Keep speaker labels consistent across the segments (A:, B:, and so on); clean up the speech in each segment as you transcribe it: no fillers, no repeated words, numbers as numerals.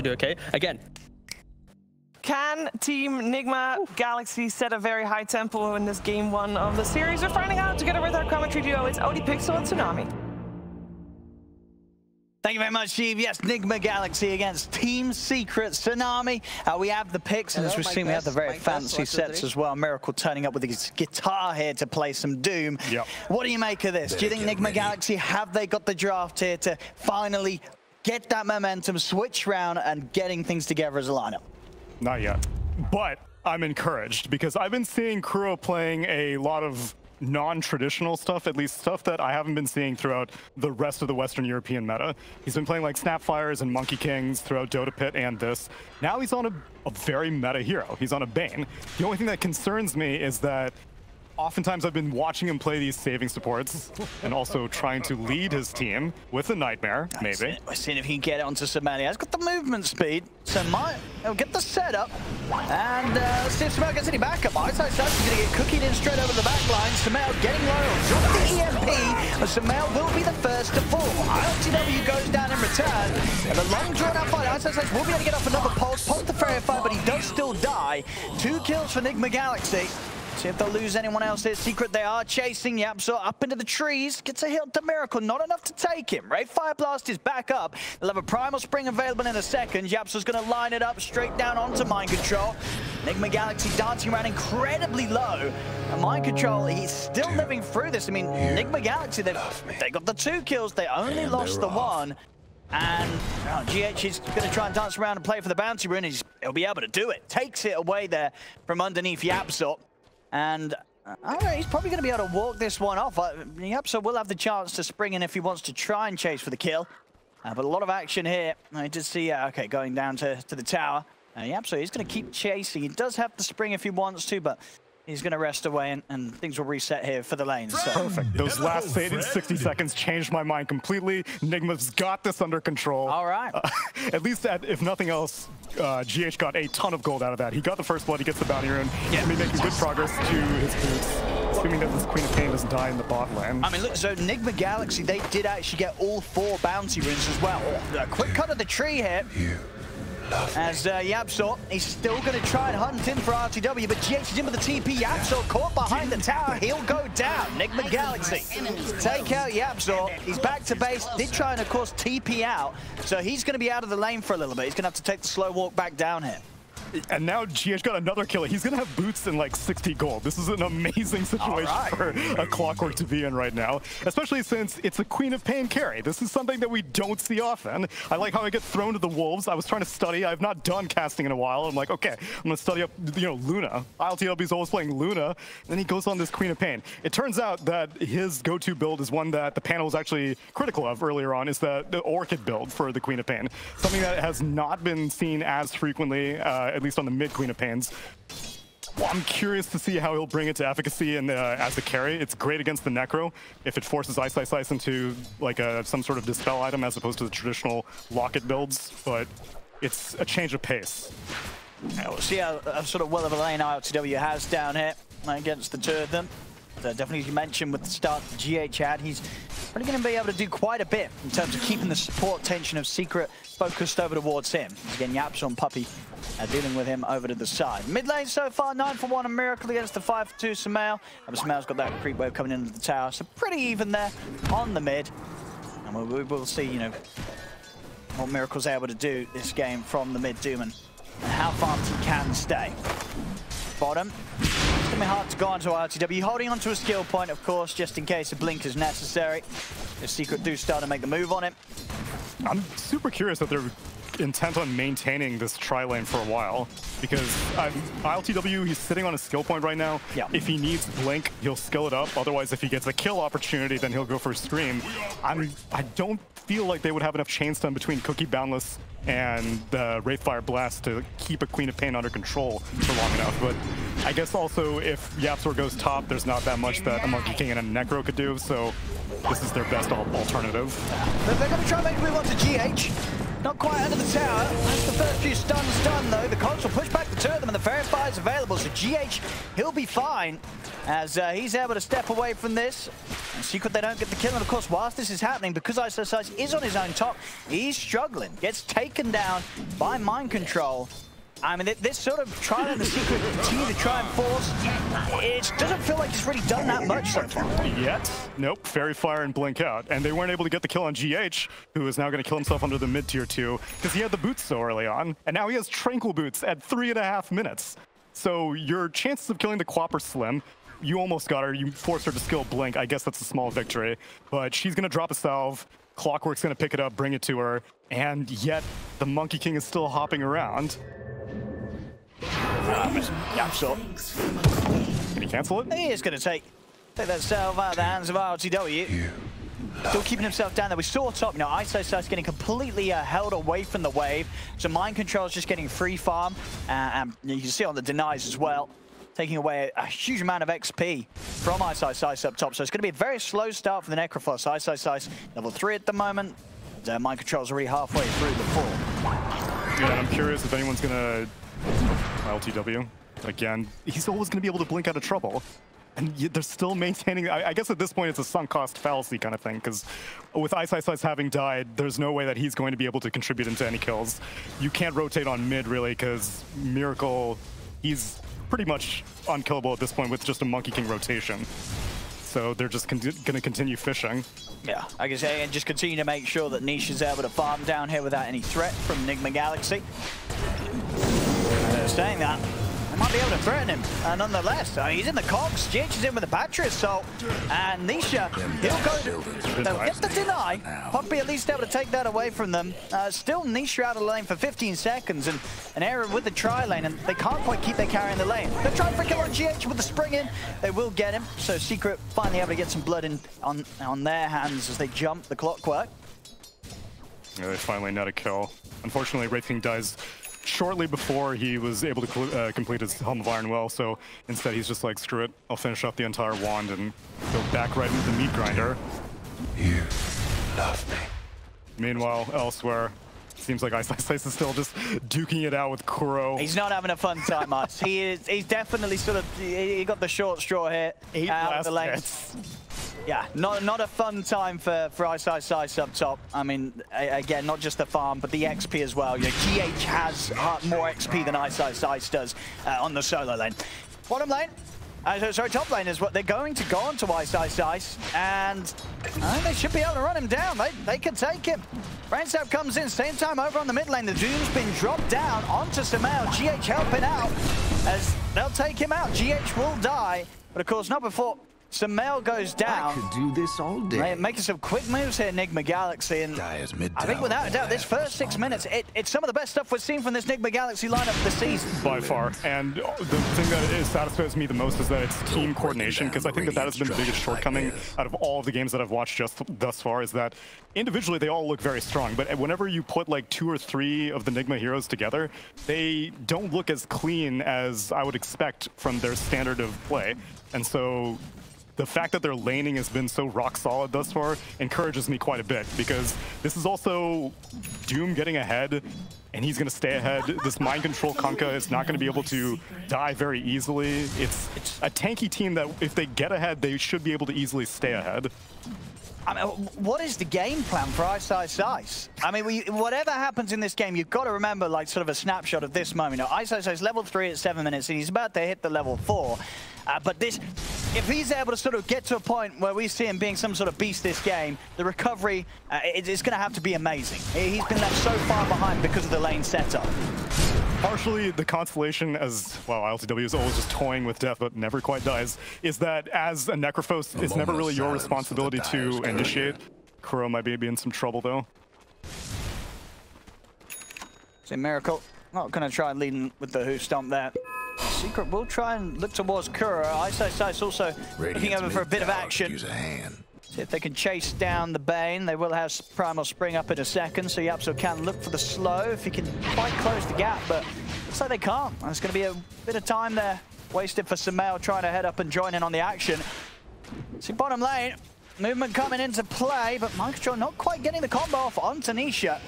A: should do okay. Again,
B: can Team Nigma Galaxy set a very high tempo in this game 1 of the series? We're finding out together with our commentary duo. It's Odie Pixel and Tsunami.
C: Thank you very much, Steve. Yes, Nigma Galaxy against Team Secret Tsunami. We have the picks, and as we've seen, we have the very fancy sets as well. Miracle turning up with his guitar here to play some Doom. Yep. What do you make of this? Do you think Nigma Galaxy, have they got the draft here to finally get that momentum, switch round, and getting things together as a lineup?
D: Not yet, but I'm encouraged because I've been seeing Kuro playing a lot of non-traditional stuff, at least stuff that I haven't been seeing throughout the rest of the Western European meta. He's been playing like Snapfires and Monkey Kings throughout Dota Pit and this. Now he's on a very meta hero. He's on a Bane. The only thing that concerns me is that oftentimes I've been watching him play these saving supports and also trying to lead his team with a Nightmare, maybe.
C: We're seeing if he can get it onto Safelane. He's got the movement speed, so he'll get the setup. And let's see if Samel gets any backup. Eyesight Such is going to get cookied in straight over the back line. Samel getting low, drop the EMP, but Samel will be the first to fall. ILTW goes down in return. And the long drawn-out fight, Eyesight Such will be able to get off another pulse, pop the Fairy Fire, but he does still die. 2 kills for Nigma Galaxy. See if they'll lose anyone else here. Secret, they are chasing Yapso up into the trees. Gets a hit to Miracle, not enough to take him. Ray Fire Blast is back up. They'll have a Primal Spring available in a second. Yapso's going to line it up straight down onto Mind Control. Nigma Galaxy dancing around incredibly low. And Mind Control, he's still living through this. I mean, Nigma Galaxy, they got the 2 kills. They only lost the 1. And GH is going to try and dance around and play for the bounty rune. He'll be able to do it. Takes it away there from underneath Yapso. And I don't know, he's probably going to be able to walk this one off. Yapso will have the chance to spring in if he wants to try and chase for the kill. But a lot of action here. I did see, okay, going down to the tower. Yapso, he's going to keep chasing. He does have the spring if he wants to, but he's going to rest away, and things will reset here for the lane. So.
D: Perfect. Those last 60 seconds changed my mind completely. Nigma's got this under control.
C: All right.
D: At least, if nothing else, GH got a ton of gold out of that. He got the first blood, he gets the bounty rune. Yeah. He's making good progress to his boots, assuming that this Queen of Pain doesn't die in the bot lane.
C: I mean, look, so Nigma Galaxy, they did actually get all 4 bounty runes as well. A quick cut of the tree here. As Yapso, he's still going to try and hunt in for RTW, but GH is in with the TP. Yapso caught behind the tower. He'll go down. Nigma Galaxy take out Yapso. He's back to base. Did try and, of course, TP out. So he's going to be out of the lane for a little bit. He's going to have to take the slow walk back down here.
D: And now GH got another kill. He's going to have boots and like 60 gold. This is an amazing situation for a Clockwork to be in right now, especially since it's a Queen of Pain carry. This is something that we don't see often. I like how I get thrown to the wolves. I was trying to study. I've not done casting in a while. I'm like, okay, I'm going to study up, Luna. ILTW is always playing Luna. And then he goes on this Queen of Pain. It turns out that his go-to build is one that the panel was actually critical of earlier on, is the Orchid build for the Queen of Pain. Something that has not been seen as frequently, at least on the mid Queen of Pains. Well, I'm curious to see how he'll bring it to efficacy and as a carry. It's great against the Necro if it forces Ice Slice into like some sort of dispel item as opposed to the traditional locket builds, but it's a change of pace.
C: Yeah, we'll see how sort of well of a lane ILTW has down here against the 2 of them. Definitely, as you mentioned, with the start GH had, he's really going to be able to do quite a bit in terms of keeping the support tension of Secret focused over towards him. Again, Yapso and Puppey dealing with him over to the side. Mid lane so far, 9 for 1 and Miracle against the 5 for 2 Samel. Samel's got that creep wave coming into the tower, so pretty even there on the mid. And we will see, what Miracle's able to do this game from the mid Doom and how far he can stay. Bottom. It's going to be hard to go onto RTW. Holding onto a skill point, of course, just in case a blink is necessary. If Secret do start to make the move on it.
D: I'm super curious that they're intent on maintaining this tri-lane for a while, because ILTW, he's sitting on a skill point right now. Yeah. If he needs blink, he'll skill it up. Otherwise, if he gets a kill opportunity, then he'll go for a stream. I don't feel like they would have enough chain stun between Cookie Boundless and the Wraithfire Blast to keep a Queen of Pain under control for long enough. But I guess also if Yapsor goes top, there's not that much that a Monkey King and a Necro could do, so this is their best alternative.
C: But they're going to try and make a move on to GH. not quite under the tower. That's the first few stuns done, though. The Cogs will push back the two of them, and the Verify is available. So GH, he'll be fine as he's able to step away from this. And Secret, they don't get the kill. And of course, whilst this is happening, because ISICE is on his own top, he's struggling. Gets taken down by mind control. I mean, this sort of trial and the Secret continue to try and force. It doesn't feel like it's really done that much so far.
D: Yet. Nope. Fairy Fire and Blink out. And they weren't able to get the kill on GH, who is now going to kill himself under the mid-tier 2, because he had the boots so early on. And now he has Tranquil Boots at 3.5 minutes. So your chances of killing the Quap are slim. You almost got her. You forced her to skill Blink. I guess that's a small victory. But she's going to drop a salve. Clockwork's going to pick it up, bring it to her. And yet, the Monkey King is still hopping around.
C: Yeah, sure.
D: Can he cancel it?
C: He is going to take that salve out of the hands of ILTW. Still keeping himself down there. We saw top, ISICE getting completely held away from the wave. So mind control is just getting free farm. And you can see on the denies as well, taking away a huge amount of XP from ISICE up top. So it's going to be a very slow start for the Necrophos. ISICE level 3 at the moment. Mind control's already halfway through the 4.
D: Yeah, I'm curious if anyone's going to... ILTW. Again, he's always going to be able to blink out of trouble. And they're still maintaining... I guess at this point it's a sunk cost fallacy kind of thing, because with ISICE having died, there's no way that he's going to be able to contribute into any kills. You can't rotate on mid, really, because Miracle, he's pretty much unkillable at this point with just a Monkey King rotation. So they're just going to continue fishing. Yeah,
C: I can say, and just continue to make sure that Niche is able to farm down here without any threat from Nigma Galaxy. Saying that, they might be able to threaten him. Nonetheless, he's in the Cogs. GH is in with the Battery Assault. And Nisha, they'll get the deny. Poppy at least able to take that away from them. Still Nisha out of the lane for 15 seconds. And an error with the tri lane. And they can't quite keep their carry in the lane. They're trying for a kill on GH with the spring in. They will get him. So Secret finally able to get some blood in on their hands as they jump the Clockwork.
D: Yeah, they finally net a kill. Unfortunately, Wraith King dies shortly before he was able to complete his Helm of Iron well, so instead he's just like, screw it, I'll finish off the entire wand and go back right into the meat grinder.
A: You love me.
D: Meanwhile, elsewhere, seems like ISICE is still just duking it out with Kuro.
C: He's not having a fun time, Ice. He's definitely sort of, he got the short straw here out of the lanes. Yeah, not a fun time for ISICE up top. I mean, again, not just the farm, but the XP as well. GH has more XP than ISICE does on the solo lane. Bottom lane, sorry, top lane is what they're going to go on to ISICE, and I think they should be able to run him down. They can take him. Brainstab comes in, same time over on the mid lane. The Doom's been dropped down onto Samel. GH helping out as they'll take him out. GH will die, but of course not before Samel goes down.
A: I could do this all day.
C: Making some quick moves here, Nigma Galaxy, and I think without a doubt, this first 6 minutes, it's some of the best stuff we've seen from this Nigma Galaxy lineup this season.
D: By far, and the thing that satisfies me the most is that it's team coordination, because I think that has been the biggest shortcoming out of all of the games that I've watched just thus far, is that individually they all look very strong, but whenever you put like 2 or 3 of the Nigma heroes together, they don't look as clean as I would expect from their standard of play. And so the fact that their laning has been so rock solid thus far encourages me quite a bit, because this is also Doom getting ahead, and he's going to stay ahead. This mind control Kunkka is not going to be able to die very easily. It's a tanky team that if they get ahead, they should be able to easily stay ahead.
C: I mean, what is the game plan for ISICE? I mean, whatever happens in this game, you've got to remember, like, sort of a snapshot of this moment. ISICE is level 3 at 7 minutes, and he's about to hit the level 4. But this, if he's able to sort of get to a point where we see him being some sort of beast this game, the recovery, it's going to have to be amazing. He's been left so far behind because of the lane setup.
D: Partially, the consolation, as, well, ILTW is always just toying with death, but never quite dies, is that as a Necrophos, it's never really your responsibility to initiate. Kuro might be in some trouble, though.
C: So Miracle, not going to try and lead in with the hoof stomp there. Secret will try and look towards Kuro. ISICE also looking over for a bit of action. See if they can chase down the Bane. They will have Primal Spring up in a second, so Yapso can look for the slow if he can quite close the gap, but looks like they can't. There's going to be a bit of time there wasted for Samel trying to head up and join in on the action. See, bottom lane, movement coming into play, but Mind Control not quite getting the combo off onto Nisha.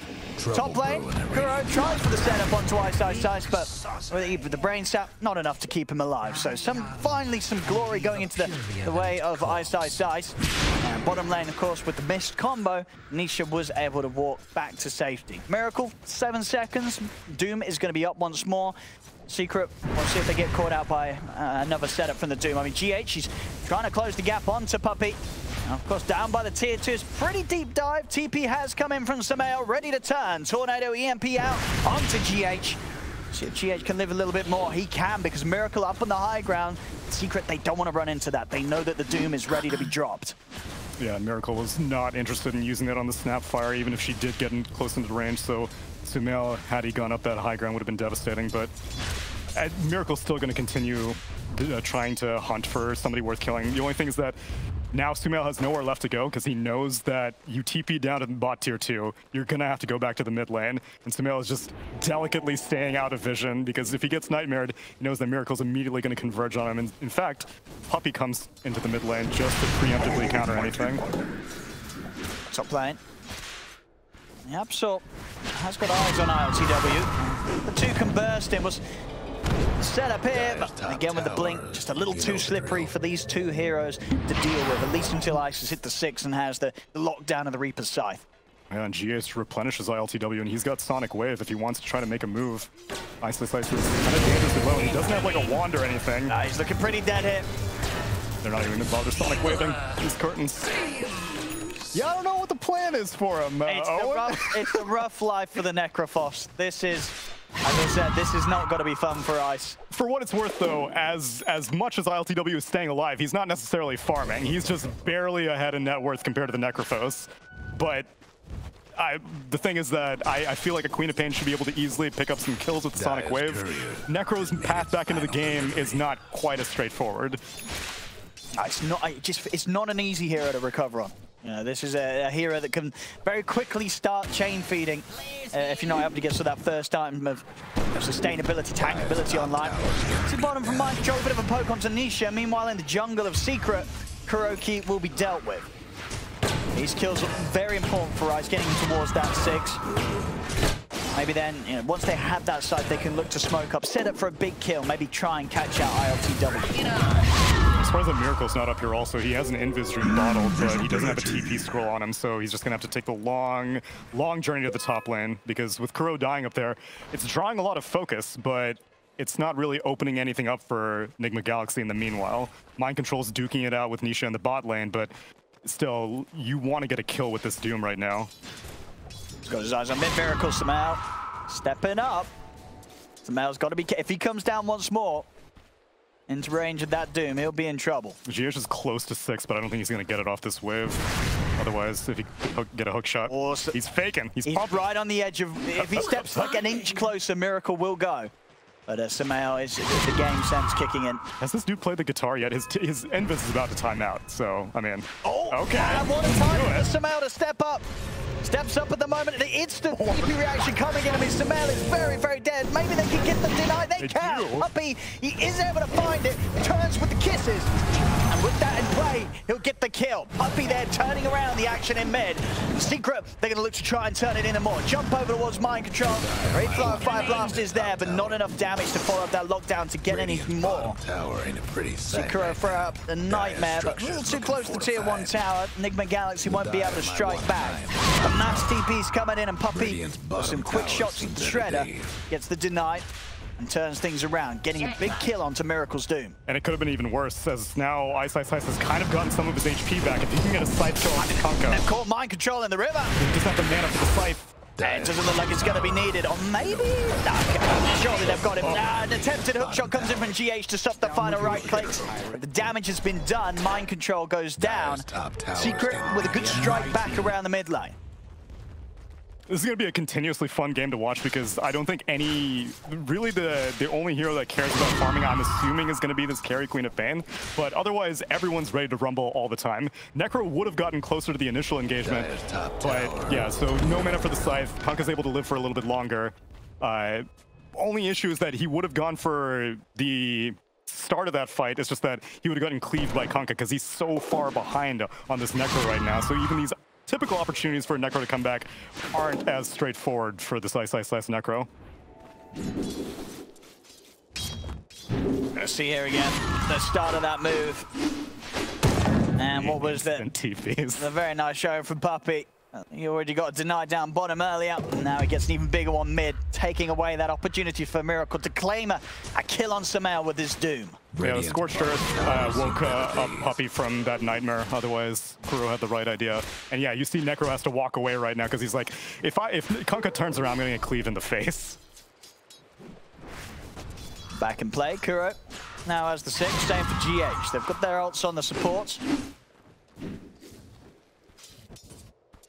C: Top lane, Kuro tries for the setup onto Ice, but with the brain sap, not enough to keep him alive. So finally some glory going into the way of Ice. And bottom lane, of course, with the missed combo, Nisha was able to walk back to safety. Miracle, 7 seconds. Doom is going to be up once more. Secret, we'll see if they get caught out by another setup from the Doom. I mean, GH, he's trying to close the gap onto Puppey. Now, of course, down by the tier 2s. Pretty deep dive. TP has come in from Samael, ready to turn. Tornado EMP out onto GH. See if GH can live a little bit more. He can, because Miracle up on the high ground. Secret, they don't want to run into that. They know that the Doom is ready to be dropped.
D: Yeah, Miracle was not interested in using that on the Snapfire, even if she did get in close into the range. So Sumail, had he gone up that high ground, would have been devastating. But Miracle's still going to continue trying to hunt for somebody worth killing. The only thing is that now Sumail has nowhere left to go, because he knows that you TP down to the bot tier 2, you're going to have to go back to the mid lane. And Sumail is just delicately staying out of vision, because if he gets nightmared, he knows that Miracle's immediately going to converge on him. And in fact, Puppey comes into the mid lane just to preemptively counter anything.
C: Top lane. Yep, so has got eyes on ILTW. The 2 can burst in. Was set up here, but again with the blink, just a little too slippery for these 2 heroes to deal with, at least until Ice has hit the 6 and has the lockdown of the Reaper's Scythe.
D: Yeah, and GH replenishes ILTW, and he's got Sonic Wave if he wants to try to make a move. Ice is kind of dangerously low, and he doesn't have like a wand or anything.
C: He's looking pretty dead here.
D: They're not even going to bother Sonic Waving these curtains. Yeah, I don't know what the plan is for him.
C: It's a rough life for the Necrophos. This is, as I said, this is not going to be fun for Ice.
D: For what it's worth, though, as much as ILTW is staying alive, he's not necessarily farming. He's just barely ahead in net worth compared to the Necrophos. But the thing is that I feel like a Queen of Pain should be able to easily pick up some kills with Sonic Wave. Necro's path back into the game is not quite as straightforward.
C: It's not an easy hero to recover on. You know, this is a hero that can very quickly start chain feeding if you're not able to get to that first item of sustainability, tankability online. To bottom from Mind Control, a bit of a poke onto Nisha. Meanwhile, in the jungle of Secret, Kuroki will be dealt with. These kills are very important for Ice, getting towards that 6. Maybe then, you know, once they have that side, they can look to smoke up, set up for a big kill, maybe try and catch out ILTW.
D: As far as the Miracle's not up here also, he has an Invis Dream bottled, but he doesn't have a TP scroll on him, so he's just going to have to take the long journey to the top lane, because with Kuro dying up there, it's drawing a lot of focus, but it's not really opening anything up for Nigma Galaxy in the meanwhile. Mind Control's duking it out with Nisha in the bot lane, but still, you want to get a kill with this Doom right now.
C: He's got his eyes on mid-Miracle. Samael stepping up. Samael's got to be, if he comes down once more into range of that Doom, he'll be in trouble.
D: GH is close to 6, but I don't think he's going to get it off this wave. Otherwise, if he get a hook shot, he's faking. He's
C: right on the edge of, if he steps like an inch closer, Miracle will go. But Samael is the game sense kicking in.
D: Has this dude played the guitar yet? His Invis is about to time out, so, I mean, okay.
C: What a time for Samael to step up. Steps up at the moment, the instant TP reaction coming in. I mean, Samael is very, very dead. Maybe they can get the deny. They can. Puppey, he is able to find it. Turns with the kisses. And with that in play, he'll get the kill. Puppey there turning around the action in mid. Secret, they're going to look to try and turn it into more. Jump over towards Mind Control. Great Fire Blast is there, but not enough damage to follow up that lockdown to get any more. Secret throw up a nightmare, but a little too close to tier 1 tower. Nigma Galaxy won't be able to strike back. The mass TP's coming in, and Puppey with some quick shots at the Shredder gets the deny and turns things around, getting a big kill onto Miracle's Doom.
D: And it could have been even worse, as now Ice has kind of gotten some of his HP back. If he can get a scythe kill onto Kunkka.
C: They've caught Mind Control in the river.
D: He just have to man up for the scythe.
C: It doesn't look like it's going to be needed, or maybe? Surely they've got him. An attempted hookshot comes in from GH to stop the final right clicks. But the damage has been done. Mind Control goes down. Secret with a good strike back around the mid lane.
D: This is going to be a continuously fun game to watch, because I don't think really the only hero that cares about farming, I'm assuming, is going to be this carry Queen of Pain. But otherwise, everyone's ready to rumble all the time. Necro would have gotten closer to the initial engagement, but yeah, so no mana for the Scythe. Kunkka's able to live for a little bit longer. Only issue is that he would have gone for the start of that fight. It's just that he would have gotten cleaved by Kunkka, because he's so far behind on this Necro right now. So even these typical opportunities for Necro to come back aren't as straightforward for this Ice Necro.
C: Let's see here again, the start of that move. And what was that? A very nice show from Puppey. He already got denied down bottom earlier. Now he gets an even bigger one mid, taking away that opportunity for Miracle to claim a kill on Sumail with his Doom.
D: Yeah, Scorched Earth woke up Puppey from that nightmare. Otherwise, Kuro had the right idea. And yeah, you see Necro has to walk away right now because he's like, if Kunkka turns around, I'm going to get cleaved in the face.
C: Back in play, Kuro now has the 6, staying for GH. They've got their ults on the supports.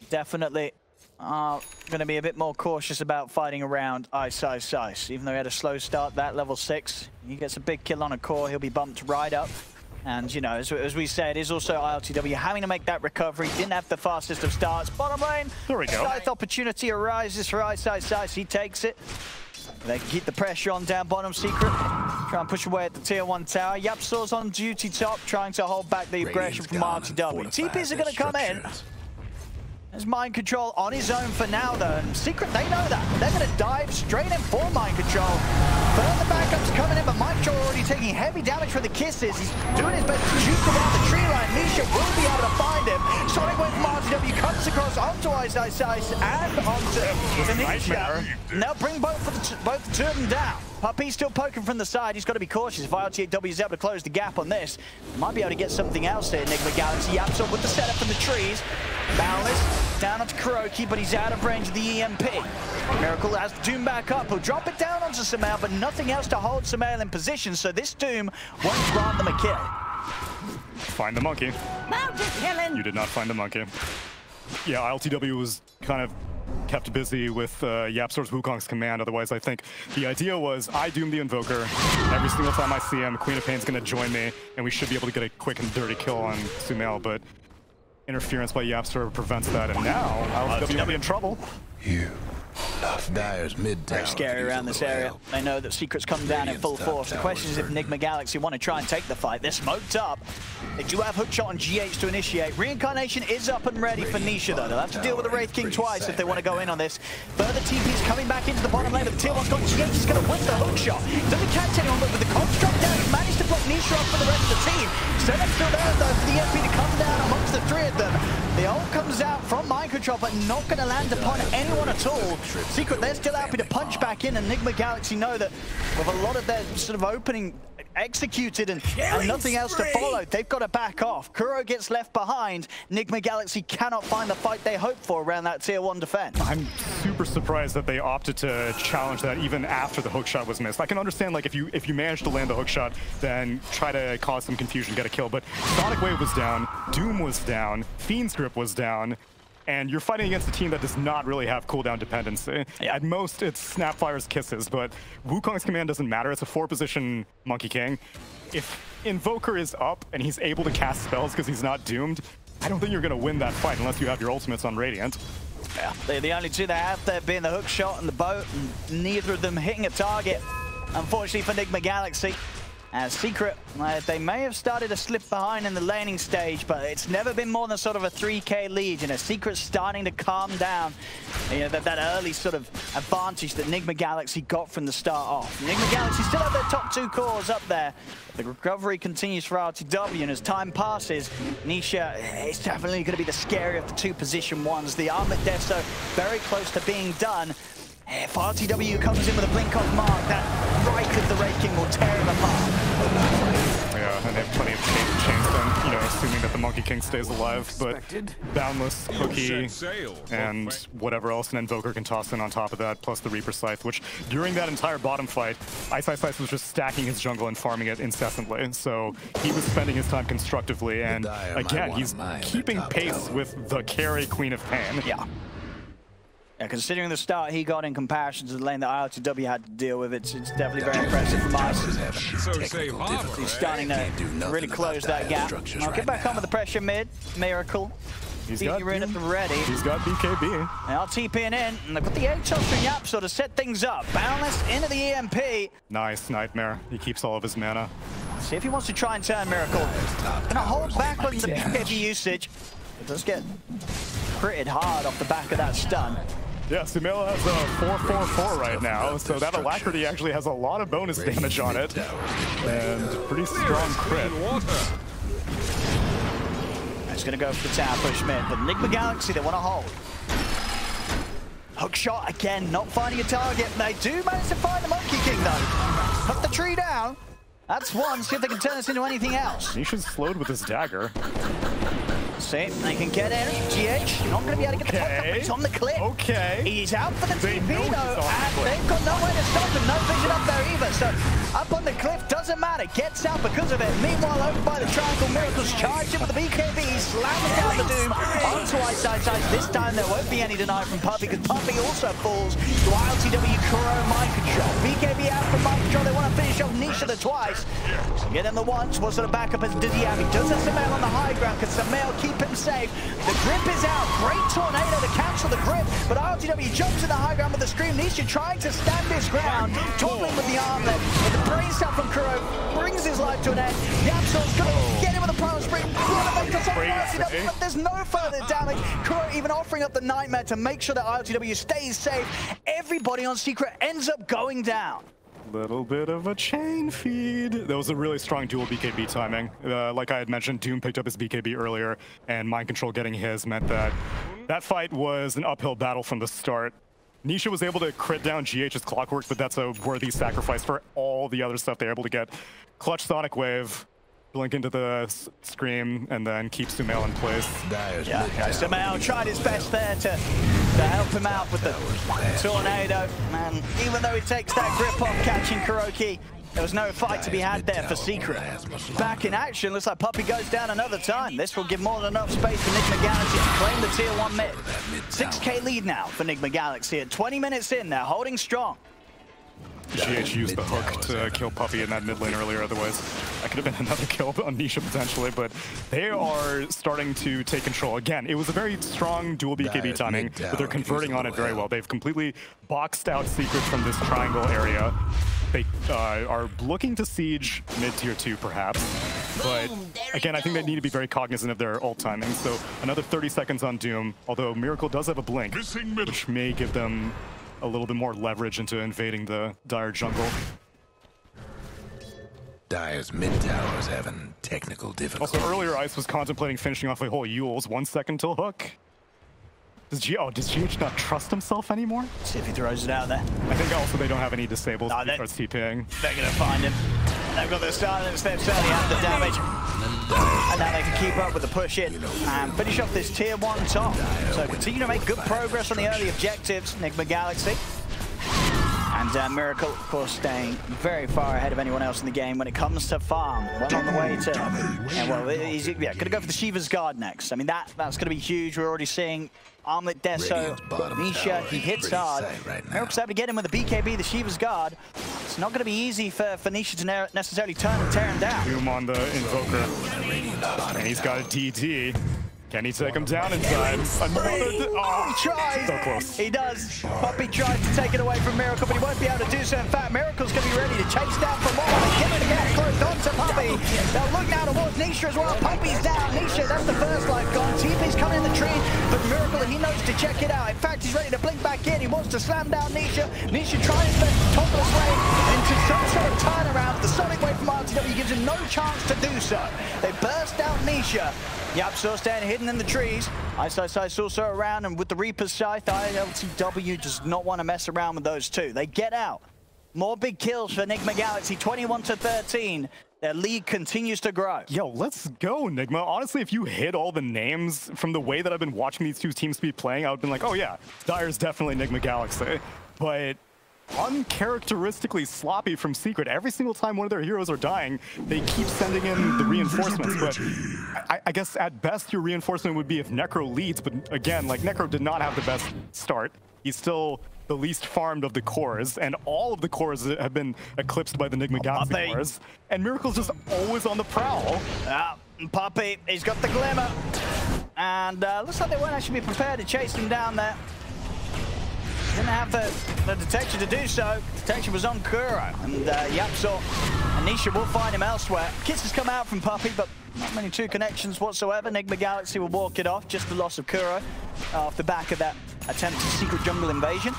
C: Definitely are going to be a bit more cautious about fighting around Ice. Even though he had a slow start, that level 6, he gets a big kill on a core, he'll be bumped right up. And, you know, as we said, is also ILTW having to make that recovery. Didn't have the fastest of starts. Bottom lane,
D: there we go.
C: Scythe opportunity arises for Ice. He takes it. They can keep the pressure on down bottom. Secret try and push away at the tier 1 tower. YapzOr's on duty top, trying to hold back the aggression from ILTW. TPs are going to come in. There's mind control on his own for now, though. And Secret, they know that. They're going to dive straight in for mind control. Further backups coming in, but Mind Control already taking heavy damage for the kisses. He's doing his best to juke around the tree line. Nisha will be able to find him. Sonic Wave from RTW comes across onto Ice and onto Nisha. And they'll bring both the two of them down. Puppey's still poking from the side. He's got to be cautious. If ILTW is able to close the gap on this, might be able to get something else here. Nigma Galaxy YapzOr with the setup in the trees. Boundless down onto Kuroki, but he's out of range of the EMP. Miracle has the Doom back up. He'll drop it down onto Sumail, but nothing else to hold Sumail in position, so this Doom won't grant them a kill.
D: Find the monkey. You did not find the monkey. Yeah, ILTW was kind of kept busy with YapzOr's Wukong's command. Otherwise, I think the idea was I doom the Invoker. Every single time I see him, Queen of Pain's going to join me, and we should be able to get a quick and dirty kill on Sumail, but interference by YapzOr prevents that, and now ILTW will be in trouble.
A: You love Dyer's mid-town.
C: Very scary around this area. They know that Secret's come down in full force. The question is if Nigma Galaxy want to try and take the fight. They're smoked up. They do have Hookshot on GH to initiate. Reincarnation is up and ready for Nisha, though. They'll have to deal with the Wraith King twice if they want to go in on this. Further TP's coming back into the bottom lane, but the tier 1's got GH. He's going to whip the Hookshot. Doesn't catch anyone, but with the construct down, he managed to block Nisha off for the rest of the team. Senek's still there, though, for the MP to come down amongst the 3 of them. The ult comes out from mind control, but not going to land upon anyone at all. Secret, they're still happy to punch back in, and Nigma Galaxy know that with a lot of their sort of opening executed and nothing else to follow, they've got to back off. Kuro gets left behind. Nigma Galaxy cannot find the fight they hoped for around that tier 1 defense.
D: I'm super surprised that they opted to challenge that even after the hookshot was missed. I can understand, like, if you manage to land the hookshot, then try to cause some confusion, get a kill, but Sonic Wave was down, Doom was down, Fiend's Grip was down, and you're fighting against a team that does not really have cooldown dependency. Yeah. At most, it's Snapfire's kisses, but Wukong's command doesn't matter. It's a 4-position Monkey King. If Invoker is up and he's able to cast spells because he's not doomed, I don't think you're going to win that fight unless you have your ultimates on Radiant.
C: Yeah, they're the only two they have there being the hook shot and the boat, and neither of them hitting a target, unfortunately for Nigma Galaxy. As Secret, they may have started to slip behind in the laning stage, but it's never been more than sort of a 3k lead. You know, Secret's starting to calm down. You know, that early sort of advantage that Nigma Galaxy got from the start off. Nigma Galaxy still have their top 2 cores up there. The recovery continues for RTW, and as time passes, Nisha is definitely going to be the scary of the 2 position 1s. The Armored Deso very close to being done. If RTW comes in with a blink-off mark, that right of the Wraith King will tear him apart.
D: Yeah, and they have plenty of chains then, you know, assuming that the Monkey King stays alive, but Boundless, Cookie, and whatever else an Invoker can toss in on top of that, plus the Reaper Scythe, which during that entire bottom fight, Ice was just stacking his jungle and farming it incessantly, so he was spending his time constructively, and again, he's keeping pace with the carry Queen of Pain.
C: Yeah. Yeah, considering the start he got in comparison to the lane that ILTW had to deal with, it's definitely very impressive from us. He's starting to really close that gap. I'll get back on with the pressure mid. Miracle.
D: He's got
C: in at the ready.
D: He's got BKB.
C: Now TPing in, and they've got the H-Toss from YapzOr to set things up. Boundless into the EMP.
D: Nice Nightmare. He keeps all of his mana.
C: See if he wants to try and turn Miracle. Gonna hold back on the BKB usage. It does get critted hard off the back of that stun.
D: Yeah, Sumail has a 4-4-4 right now, so that Alacrity actually has a lot of bonus damage on it. And pretty strong crit.
C: It's going to go for the tower push mid, but Nigma Galaxy, they want to hold. Hook shot again, not finding a target. They do manage to find the Monkey King though. Put the tree down. That's one. See if they can turn this into anything else.
D: Nisha's slowed with his dagger.
C: See, they can get in. GH, not going to be able to get the pop up, but he's on the clip.
D: Okay.
C: He's out for the TP though, and
D: the
C: they've got nowhere to stop him. No vision up there either, so up on the cliff doesn't matter. Gets out because of it. Meanwhile, over by the triangle, Miracles charged him with the BKB, slamming down the Doom onto Ice. This time there won't be any deny from Puppey, because Puppey also falls to ILTW Kuro Mind Control. BKB out from Mind Control. They want to finish off Nisha the twice. Get in the once. What sort of backup as Dizzy Abby does have Sumail on the high ground. Can Sumail keep him safe? The grip is out. Great tornado to cancel the grip, but ILTW jumps in the high ground with the scream. Nisha trying to stand his ground, toppling with the armlet. But the brain stab from Kuro brings his life to an end. Yapsol's going to get him with a primal spring. But there's no further damage. Kuro even offering up the Nightmare to make sure that ILTW stays safe. Everybody on Secret ends up going down.
D: Little bit of a chain feed. That was a really strong dual BKB timing. Like I had mentioned, Doom picked up his BKB earlier, and Mind Control getting his meant that that fight was an uphill battle from the start. Nisha was able to crit down GH's Clockwork, but that's a worthy sacrifice for all the other stuff they're able to get. Clutch Sonic Wave, blink into the Scream, and then keep Sumail in place.
C: Yeah, Sumail tried his best there to help him out with the tornado. Man, even though he takes that grip off catching Kuroki, there was no fight to be had there for Secret. Back in action, looks like Puppey goes down another time. This will give more than enough space for Nigma Galaxy to claim the tier 1 mid. 6k lead now for Nigma Galaxy at 20 minutes in, they're holding strong.
D: GH used the hook to kill Puppey in that mid lane earlier, otherwise that could have been another kill on Nisha potentially, but they are starting to take control. Again, it was a very strong dual BKB timing, but they're converting on it very well. They've completely boxed out Secret from this triangle area. They are looking to siege mid-tier 2 perhaps, but again, I think they need to be very cognizant of their ult timing. So another 30 seconds on Doom, although Miracle does have a blink, which may give them a little bit more leverage into invading the Dire jungle.
A: Dire's mid tower is having technical difficulties.
D: Also, earlier Ice was contemplating finishing off a whole Yule's 1 second till hook. Does GH not trust himself anymore?
C: See if he throws it out there.
D: I think also they don't have any disables if he starts TPing.
C: They're going to find him. They've got their silence, they've certainly had the damage. And now they can keep up with the push in and finish off this tier 1 top. So continue to make good progress on the early objectives, Nigma Galaxy. And Miracle, of course, staying very far ahead of anyone else in the game when it comes to farm. Well on the way to, yeah, well, he's going to go for the Shiva's Guard next. I mean, that's going to be huge. We're already seeing Armlet, Deso, Nisha, he hits hard. Miracle's able to get him with the BKB, the Shiva's Guard. It's not going to be easy for Nisha to necessarily turn and tear him down.
D: Doom on the Invoker, and he's got a DD. Can he take him down in time?
C: Oh, he tries.
D: So close.
C: He does. Puppey tries to take it away from Miracle, but he won't be able to do so. In fact, Miracle's going to be ready to chase down for more. Get it again, close onto Puppey. They'll look now towards Nisha as well. Puppey's down. Nisha, that's the first life gone. TP's coming in the tree, but Miracle, he knows to check it out. In fact, he's ready to blink back in. He wants to slam down Nisha. Nisha tries to topple his way into some sort of turnaround. The Sonic Wave from ILTW gives him no chance to do so. They burst down Nisha. Yapso staying hidden in the trees. Ice also around, and with the Reaper's Scythe, ILTW does not want to mess around with those two. They get out. More big kills for Nigma Galaxy, 21-13. Their lead continues to grow.
D: Yo, let's go, Nigma. Honestly, if you hit all the names from the way that I've been watching these two teams be playing, I would have been like, oh yeah, Dire's definitely Nigma Galaxy. But uncharacteristically sloppy from Secret. Every single time one of their heroes are dying, they keep sending in the reinforcements. But I guess at best your reinforcement would be if Necro leads. But again, like, Necro did not have the best start. He's still the least farmed of the cores, and all of the cores have been eclipsed by the Nigma Galaxy cores. And Miracle's just always on the prowl.
C: Puppey, he's got the glimmer. And looks like they won't actually be prepared to chase him down there. Didn't have the detection to do so. Detection was on Kuro, and Yapso and Nisha will find him elsewhere. Kiss has come out from Puppey, but Not many two connections whatsoever. Nigma Galaxy will walk it off. Just the loss of Kuro off the back of that attempted secret jungle invasion.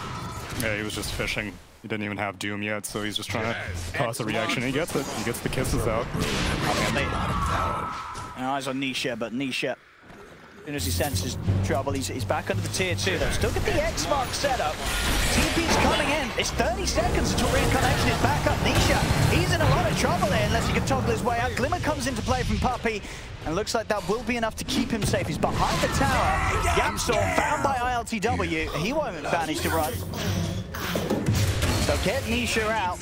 D: Yeah, he was just fishing. He didn't even have Doom yet, so he's just trying to cause a reaction. He gets it. He gets the kisses out.
C: Eyes on Nisha, but Nisha, as soon as he senses trouble, he's back under the tier 2. They'll still get the X-Mark setup. TP's coming in. It's 30 seconds until Reincarnation is back up. Nisha, he's in a lot of trouble there unless he can toggle his way out. Glimmer comes into play from Puppey, and looks like that will be enough to keep him safe. He's behind the tower. Yapsor found by ILTW. He won't manage to run. So get Nisha out,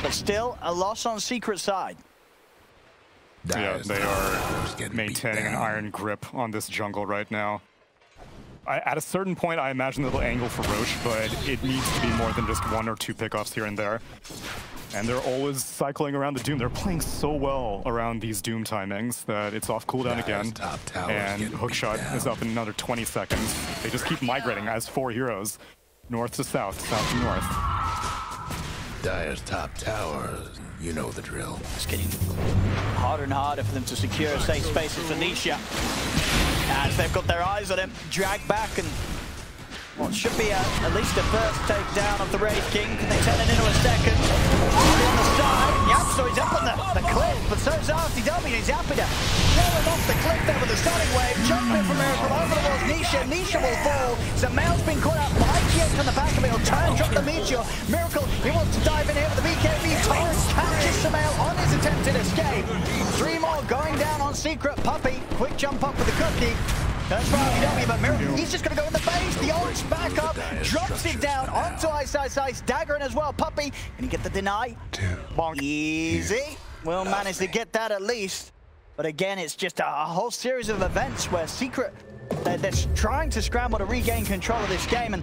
C: but still a loss on Secret side.
D: Yeah, they are maintaining an iron grip on this jungle right now. At a certain point, I imagine they'll angle for Roche, but it needs to be more than just 1 or 2 pickoffs here and there. And they're always cycling around the Doom. They're playing so well around these Doom timings that it's off cooldown again. And Hookshot is up in another 20 seconds. They just keep migrating as 4 heroes. North to south, south to north.
A: Dire's top tower, you know the drill.
C: It's getting harder and harder for them to secure safe spaces for Nisha. As they've got their eyes on him, dragged back, and what should be at least a first takedown of the Wraith King. Can they turn it into a second? On the side, Yapsor is up on the cliff, but so is RTW. He's happy to throw him off the cliff there with a sonic wave. Jump in from Miracle over towards Nisha. Nisha will fall. Zamail's been caught out by GX on the back of it. He'll try and drop the Meteor. Miracle, he wants to dive in here with the BKB. Torrent catches Zamail on his attempted escape. 3 more going down on Secret. Puppey, quick jump up with the cookie. That's for RTW, but Miracle, he's just going to go in the base. The ult's back up, drops it down onto Ice. Dagger in as well. Puppey, can he get the deny? Easy. We'll manage to get that at least. But again, it's just a whole series of events where Secret, they're trying to scramble to regain control of this game, and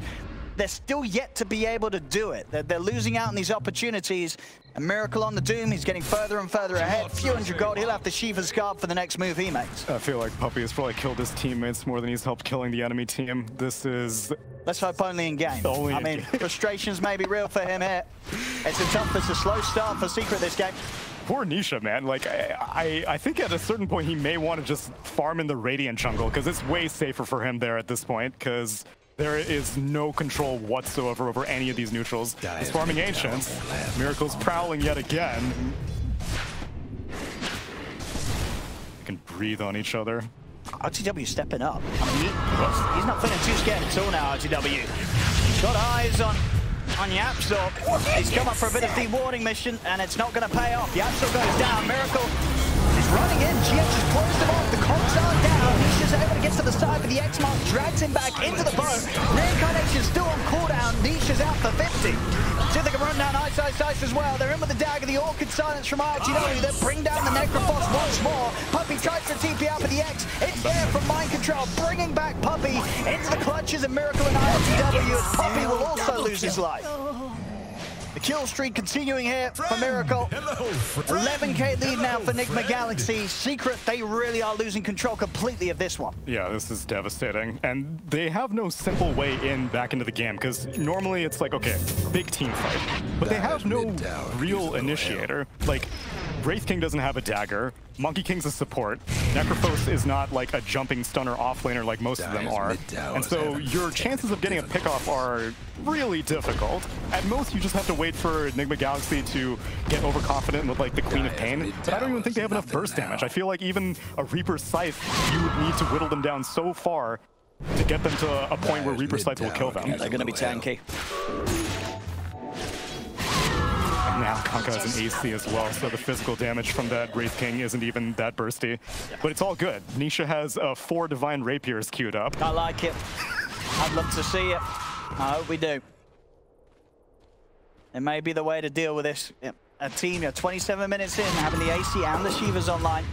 C: they're still yet to be able to do it. They're losing out on these opportunities. A Miracle on the Doom, he's getting further and further ahead. Few hundred gold, he'll have to Shiva Scarf for the next move he makes.
D: I feel like Puppey has probably killed his teammates more than he's helped killing the enemy team. This is...
C: Let's hope only in game. I mean, frustrations may be real for him here. It's a slow start for Secret this game.
D: Poor Nisha, man. Like, I think at a certain point he may want to just farm in the Radiant jungle, because it's way safer for him there at this point, because there is no control whatsoever over any of these neutrals. He's farming Ancients. Miracle's prowling yet again. They can breathe on each other.
C: RTW stepping up. I mean, he's not feeling too scared at all now, RTW. Got eyes on Yapsor. He's come up for a bit of dewarding mission, and it's not going to pay off. Yapsor goes down. Miracle is running in. GX has closed him off. The cogs are down. Nisha's able to get to the side, but the X-Mark drags him back into the boat. Reincarnation's still on cooldown. Nisha's out for 50. See if they can run down Ice as well. They're in with the dagger. The Orchid Silence from RTW. They bring down the Necrophos once more. Puppey tries to TP out for the X. It's there from Mind Control, bringing back Puppey into the clutches of Miracle and ILTW, as Puppey will also lose his life. The kill streak continuing here for Miracle. 11k lead now for Nigma Galaxy. Secret, they really are losing control completely of this one.
D: Yeah, this is devastating. And they have no simple way in back into the game, because normally it's like, okay, big team fight. But they have no real initiator. Like, Wraith King doesn't have a dagger. Monkey King's a support. Necrophos is not like a jumping stunner offlaner like most of them are. And so your chances of getting a pickoff are really difficult. At most, you just have to wait for Nigma Galaxy to get overconfident with like the Queen of Pain. But I don't even think they have enough burst damage. I feel like even a Reaper Scythe, you would need to whittle them down so far to get them to a point where Reaper Scythe will kill them.
C: They're going to be tanky.
D: Now Kanka has an AC as well, so the physical damage from that Wraith King isn't even that bursty. But it's all good. Nisha has 4 Divine Rapiers queued up.
C: I like it. I'd love to see it. I hope we do. It may be the way to deal with this. A team, 27 minutes in, having the AC and the Shivas online.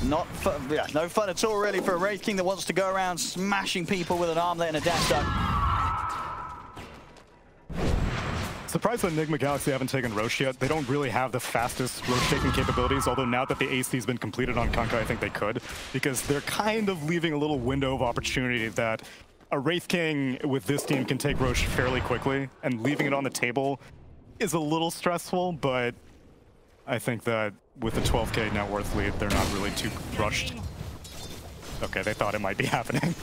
C: Not fun, no fun at all really for a Wraith King that wants to go around smashing people with an armlet and a Death Stone.
D: Surprised that Nigma Galaxy haven't taken Roche yet. They don't really have the fastest Roche taking capabilities, although now that the AC has been completed on Kanka, I think they could, because they're kind of leaving a little window of opportunity that a Wraith King with this team can take Roche fairly quickly, and leaving it on the table is a little stressful, but I think that with a 12K net worth lead, they're not really too rushed. Okay, they thought it might be happening.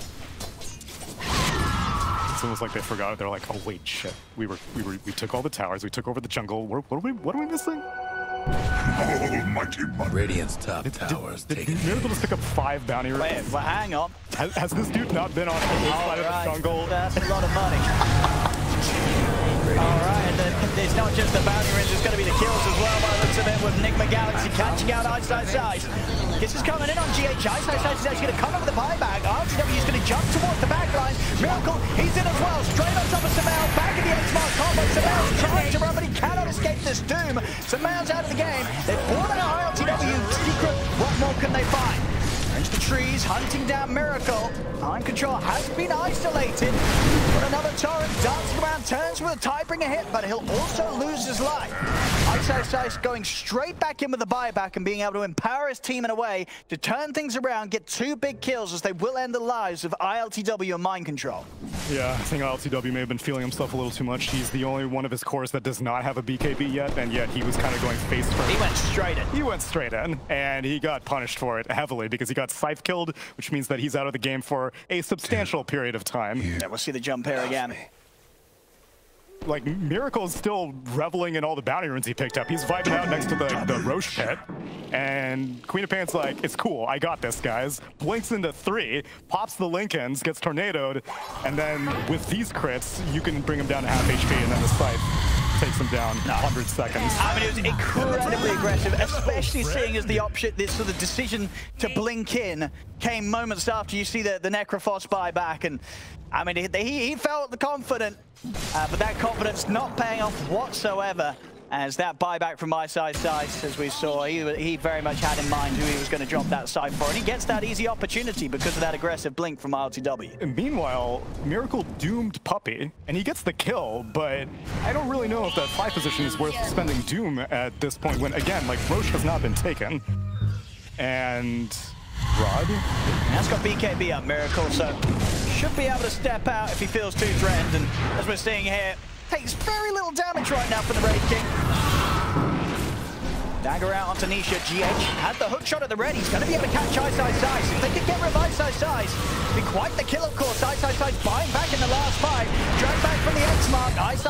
D: It's almost like they forgot it. They're like, oh wait, shit. We took all the towers, we took over the jungle. What are we missing?
A: Almighty Radiant's top towers taken.
D: Did Miracle just pick up 5 bounty raids?
C: Wait, well, hang on.
D: Has this dude not been on the side of the jungle?
C: That's a lot of money. Alright, and then it's not just the bounty rings, it's going to be the kills as well by the looks of it, with Nigma Galaxy catching out Ice. This is coming in on GH. Ice is actually going to come over the buyback. ILTW is going to jump towards the back line. Miracle, he's in as well. Straight on top of Safelane. Back in the X-Mark combo. Safelane's trying to run, but he cannot escape this doom. Safelane's out of the game. They've brought out ILTW secret. What more can they find? Into the trees, hunting down Miracle. Mind control has been isolated. But another torrent dancing around, turns with a Tidebringer hit, but he'll also lose his life. Ice going straight back in with the buyback and being able to empower his team in a way to turn things around, get 2 big kills as they will end the lives of ILTW and Mind Control.
D: Yeah, I think ILTW may have been feeling himself a little too much. He's the only one of his cores that does not have a BKB yet, and yet he was kind of going face first.
C: He went straight in.
D: He went straight in, and he got punished for it heavily because he got Scythe killed, which means that he's out of the game for a substantial period of time.
C: Yeah, we'll see the jump here again.
D: Like, Miracle is still reveling in all the bounty runes he picked up. He's vibing out next to the Roche pit. And Queen of Pain's like, it's cool, I got this, guys. Blinks into 3, pops the Lincolns, gets tornadoed, and then with these crits, you can bring him down to half HP, and then the Scythe takes him down 100 seconds.
C: I mean, it was incredibly aggressive, especially seeing as the option, this sort of decision to blink in came moments after you see the Necrophos buyback. And I mean, he felt confident, but that confidence not paying off whatsoever. As that buyback from Ice, as we saw, he very much had in mind who he was going to drop that side for. And he gets that easy opportunity because of that aggressive blink from ILTW.
D: And meanwhile, Miracle doomed Puppey, and he gets the kill, but I don't really know if that 5 position is worth spending Doom at this point when, again, like, Roche has not been taken. And Rod?
C: That's got BKB up, Miracle, so should be able to step out if he feels too threatened. And as we're seeing here, takes very little damage right now from the Raid King. Dagger out onto Nisha. GH had the hook shot at the ready. He's going to be able to catch Ice. If they can get rid of Ice, it'd be quite the kill, of course. Ice buying back in the last fight. Dragged back from the X-Mark. Ice.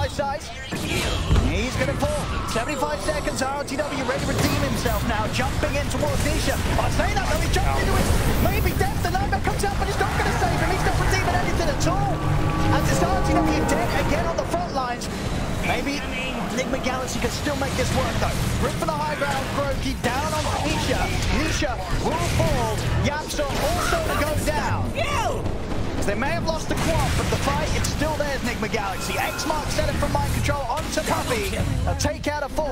C: He's going to fall. 75 seconds. ILTW ready to redeem himself now. Jumping in towards Nisha. I say that though, he jumped into it. Maybe death. The Nigma comes up, but he's not going to save him. He's not redeeming anything at all. As it's ILTW dead again on the front lines. Maybe Nigma Galaxy can still make this work though. Rip for the high ground, Groki down on Nisha. Nisha will fall. Yapsa also to go down. They may have lost the quad, but the fight, it's still there, Nigma Galaxy. X-Mark set it from Mind Control onto Puppey. A take out of 4.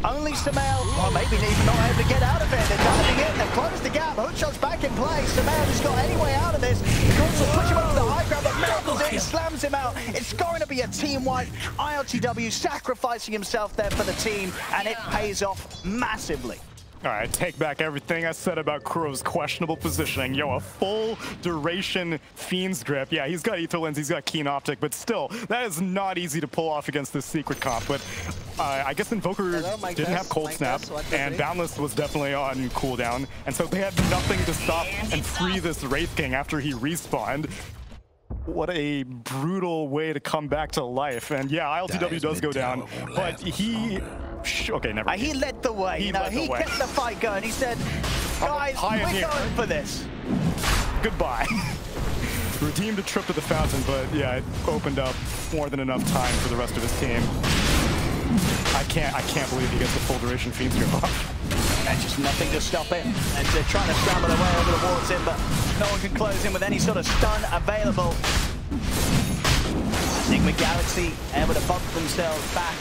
C: Only Safelane, well, maybe even not able to get out of it. They're diving in, they've closed the gap. Hookshot's back in play. Safelane has got any way out of this. Goes to push him up to the high ground, but Miracle's in, slams him out. It's going to be a team wipe. ILTW sacrificing himself there for the team, and it pays off massively.
D: All right, take back everything I said about Kuro's questionable positioning. Yo, a full duration Fiend's Grip. Yeah, he's got Ether Lens, he's got Keen Optic, but still, that is not easy to pull off against this secret comp. But I guess Invoker didn't have Cold Snap, and Boundless was definitely on cooldown. And so they had nothing to stop and free this Wraith King after he respawned. What a brutal way to come back to life. And yeah, ILTW does go down, but he... Okay, never mind.
C: He led the way. He kept the fight going. He said, guys, we're going for this.
D: Goodbye. Redeemed a trip to the fountain, but yeah, it opened up more than enough time for the rest of his team. I can't believe he gets the full duration Fiend's Grip off.
C: And just nothing to stop it. And they're trying to scramble their way over towards him, but no one can close in with any sort of stun available. Nigma Galaxy able to bump themselves back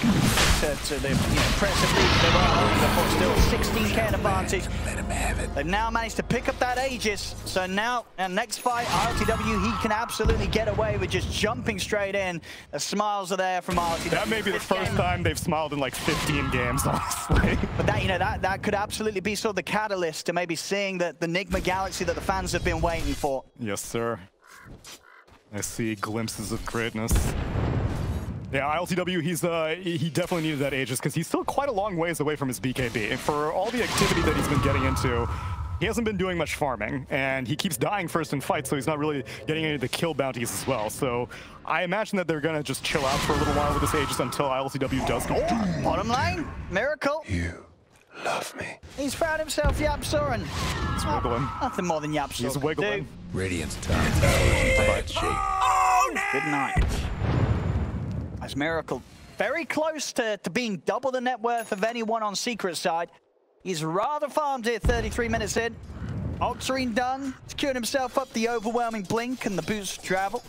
C: to the impressive lead they were holding before. Still 16k advantage. They've now managed to pick up that Aegis. So now, next fight, ILTW, he can absolutely get away with just jumping straight in. The smiles are there from ILTW.
D: That may be the first time they've smiled in like 15 games, honestly.
C: But that could absolutely be sort of the catalyst to maybe seeing the Nigma Galaxy that the fans have been waiting for.
D: Yes, sir. I see glimpses of greatness. Yeah, ILTW, he definitely needed that Aegis because he's still quite a long ways away from his BKB. And for all the activity that he's been getting into, he hasn't been doing much farming, and he keeps dying first in fights, so he's not really getting any of the kill bounties as well. So I imagine that they're going to just chill out for a little while with this Aegis until ILTW does come.
C: Oh, bottom lane, Miracle.
A: You love me.
C: He's found himself Yapsa, and
D: He's wiggling.
C: nothing more than Yapsa.
D: He's wiggling.
A: Radiant's top tower bad shape.
C: Oh, good night. As Miracle very close to being double the net worth of anyone on Secret side. He's rather farmed here 33 minutes in. Octarine done, secured himself up the overwhelming blink and the boost travel.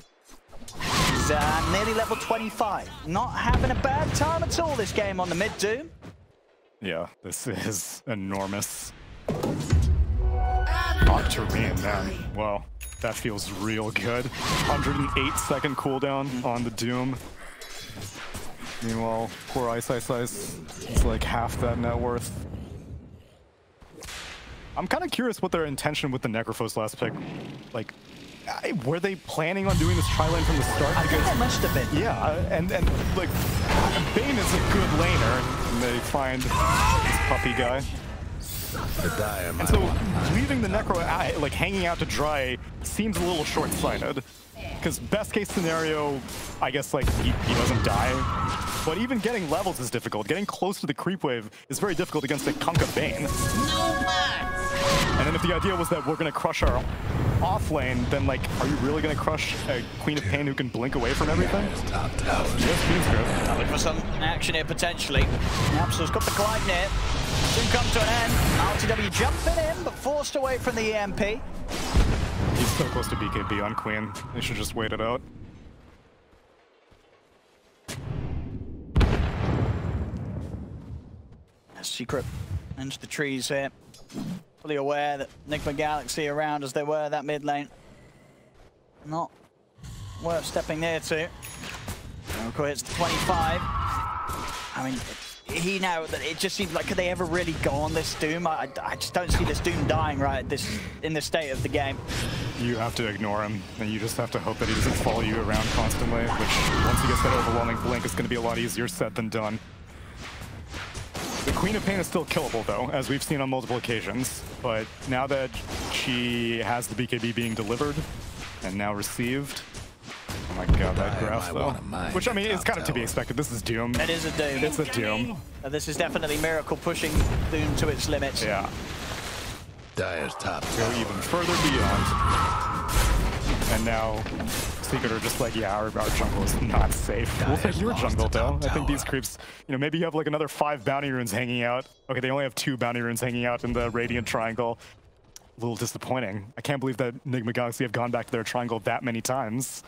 C: He's nearly level 25. Not having a bad time at all this game on the mid Doom.
D: Yeah, this is enormous. Octarine, man. Well, that feels real good. 108-second cooldown on the Doom. Meanwhile, poor Ice is like half that net worth. I'm kind of curious what their intention with the Necrophos last pick. Like, were they planning on doing this tri-lane from the start?
C: I think they must have been.
D: Yeah, and like, Bane is a good laner, and they find this puppy guy. And so leaving the Necro like hanging out to dry seems a little short-sighted. Because best case scenario, I guess like he doesn't die. But even getting levels is difficult. Getting close to the creep wave is very difficult against a Kunkka Bane. And then if the idea was that we're gonna crush our off lane, then like, are you really gonna crush a Queen of Pain who can blink away from everything?
C: Yes, looking for some action here potentially. Yapsa's got the glide near. Soon come to an end. ILTW jumping in, but forced away from the EMP.
D: He's so close to BKB on Queen. They should just wait it out.
C: Secret into the trees here. Fully aware that Nigma Galaxy around as they were that mid lane. Not worth stepping near to. Miracle hits the 25. I mean, he now, it just seems like, could they ever really go on this Doom? I just don't see this Doom dying right in this state of the game.
D: You have to ignore him, and you just have to hope that he doesn't follow you around constantly, which once he gets that overwhelming blink, it's going to be a lot easier said than done. The Queen of Pain is still killable, though, as we've seen on multiple occasions. But now that she has the BKB being delivered and now received, oh my god, that graph, though. Which, I mean, is kind of to be expected. This is Doom.
C: It is a Doom.
D: It's a Doom.
C: This is definitely Miracle pushing Doom to its limits.
D: Yeah.
A: Dire's top
D: Go even further beyond. And now Secret are just like, yeah, our jungle is not safe. We'll take your jungle, though. I think these creeps, you know, maybe you have like another 5 bounty runes hanging out. Okay, they only have 2 bounty runes hanging out in the Radiant Triangle. A little disappointing. I can't believe that Nigma Galaxy have gone back to their triangle that many times.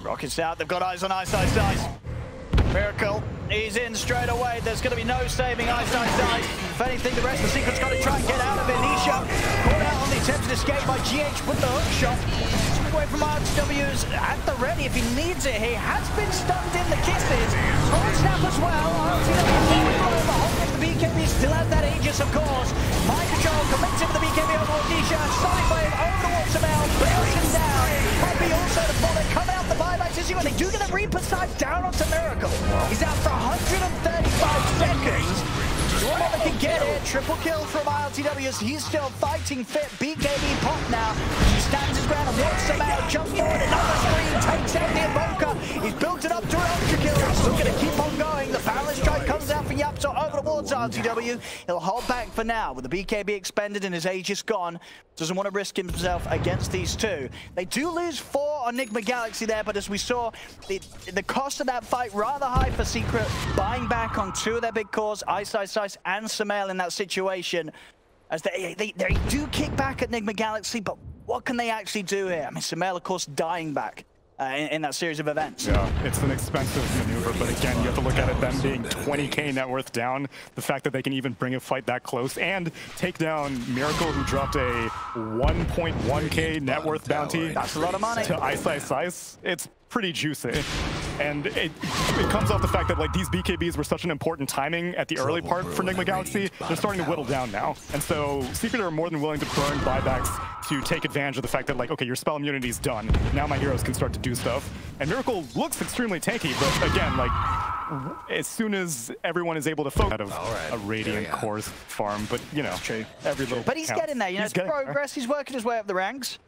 C: Rockets out, they've got eyes on Ice. Miracle, he's in straight away. There's going to be no saving Ice. If anything, the rest of the Secret's got to try and get out of it. Nisha caught out on the attempted escape by GH with the hook shot. Away from ILTW's at the ready if he needs it. He has been stunned in the kisses. On snap as well. ILTW the BKB still has that Aegis, of course. Mind control commits him with the BKB over Nisha. Sonic wave over towards Samel. Bails him down. Might be also the ball. They're coming out the buybacks issue, and they do get a Reaper side down onto Miracle. He's out for 135 seconds. Dormammu can get it. Triple kill from ILTW as he's still fighting fit. BKB pop now. He stands his ground and walks them out. Jumps forward, another screen. Takes out the Evoker. He's built it up to an ultra kill. Still going to keep on going. The balance strike comes out for Yapsa over towards ILTW. He'll hold back for now with the BKB expended and his Aegis gone. Doesn't want to risk himself against these two. They do lose 4 on Nigma Galaxy there, but as we saw, the cost of that fight rather high for Secret, buying back on 2 of their big cores, Ice and Samel in that situation. As they do kick back at Nigma Galaxy, but what can they actually do here? I mean, Samel, of course, dying back in that series of events.
D: Yeah, it's an expensive maneuver, but again, you have to look at it, them being 20k net worth down, the fact that they can even bring a fight that close, and take down Miracle, who dropped a 1.1k net worth bounty.
C: That's a lot of money.
D: To Ice. It's pretty juicy. And it comes off the fact that like these BKBs were such an important timing at the early part for Nigma Galaxy. They're starting to whittle down now. And so Secret are more than willing to burn buybacks to take advantage of the fact that like, okay, your spell immunity is done. Now my heroes can start to do stuff. And Miracle looks extremely tanky, but again, like, as soon as everyone is able to focus out of a Radiant Core's farm, but you know, every little
C: But he's getting there, you know, it's progress, he's working his way up the ranks.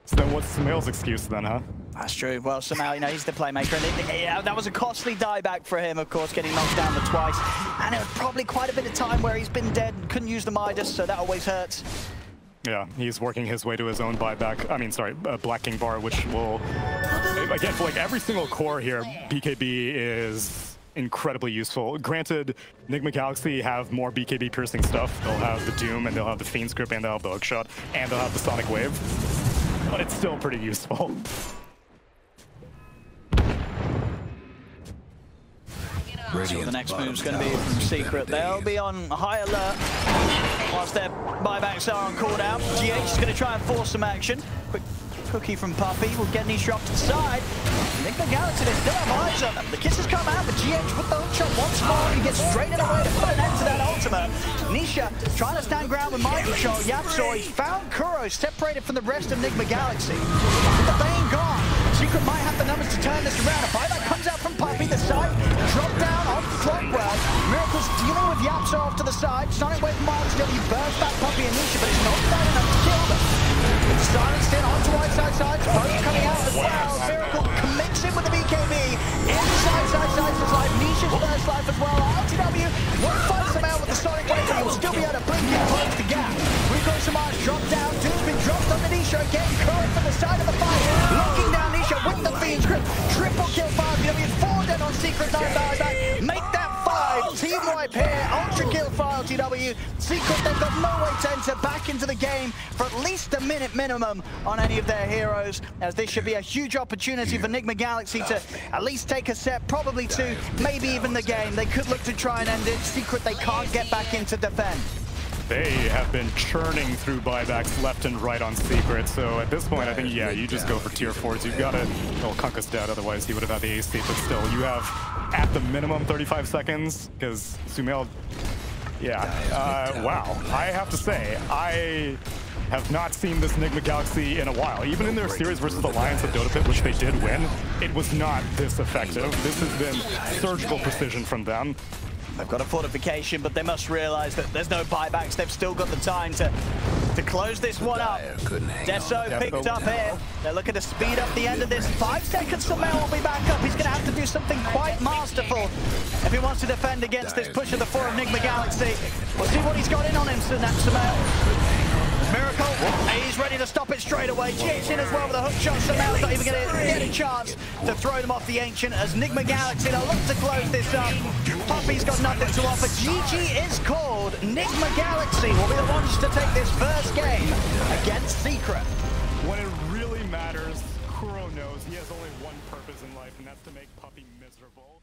D: So then what's Samael's excuse then, huh?
C: That's true. Well, somehow, you know, he's the playmaker. And yeah, that was a costly dieback for him, of course, getting knocked down twice. And it was probably quite a bit of time where he's been dead and couldn't use the Midas, so that always hurts.
D: Yeah, he's working his way to his own buyback. I mean, sorry, Black King bar, which will, again, for like every single core here, BKB is incredibly useful. Granted, Nigma Galaxy have more BKB piercing stuff. They'll have the Doom, and they'll have the Fiend's Grip, and they'll have the Hookshot, and they'll have the Sonic Wave. But it's still pretty useful.
C: So the next move's going to be from Secret. They'll be on high alert whilst their buybacks are on cooldown. GH is going to try and force some action. Quick cookie from Puppey will get Nisha off to the side. Nigma Galaxy, they still have eyes on them. The kisses come out, but GH with the hookshot once more. He gets straight in away to put an end to that ultimate. Nisha trying to stand ground with Mighty Shot. Yapsor, he found Kuro separated from the rest of Nigma Galaxy. With the Bane gone, Secret might have the numbers to turn this around. A buyback comes out from Puppey, the side drop down on Clockwell. Miracle's dealing with Yapsor off to the side. Sonic Wave from ILTW burns back Puppey and Nisha, but it's not quite enough to kill them. Silenced in onto right side, both coming out as well. Miracle commits in with the BKB. Inside for life. Nisha's first life as well. ILTW won't fight some out with the Sonic Wave, but he will still be able to blink and close the gap. Rico Samaj dropped down. Doom's been dropped on the Nisha again. Current from the side of the fight. Locking down Nisha with the Fiend's Grip. Triple kill for ILTW. 4 dead on Secret 9 buyback. Make that 5. Team wipe here. Ultra kill for ILTW. Secret, they've got no way to enter back into the game for at least a minute minimum on any of their heroes, as this should be a huge opportunity for Nigma Galaxy to at least take a set, probably 2, maybe even the game. They could look to try and end it. Secret, they can't get back into defend.
D: They have been churning through buybacks left and right on Secret, so at this point, I think, yeah, you just go for tier 4s. You've got to, well, Kunka's dead, otherwise he would have had the AC, but still, you have, at the minimum, 35 seconds, because Sumail, yeah, wow. I have to say, I have not seen this Nigma Galaxy in a while. Even in their series versus Alliance at Dota Pit, which they did win, it was not this effective. This has been surgical precision from them.
C: They've got a fortification, but they must realize that there's no buybacks. They've still got the time to close this one up. Deso picked up here. They're looking to speed up the end of this. 5 seconds, Samel will be back up. He's going to have to do something quite masterful if he wants to defend against this push of the 4 of Nigma Galaxy. We'll see what he's got in on him, Samel. Miracle, he's ready to stop it straight away. GH in as well with a hook shot. Samel's not even going to get a chance to throw them off the Ancient, as Nigma Galaxy, they'll look to close this up. Puppey's got nothing to offer. GG is called. Nigma Galaxy will be the ones to take this first game against Secret.
D: When it really matters, Kuro knows he has only one purpose in life, and that's to make Puppey miserable.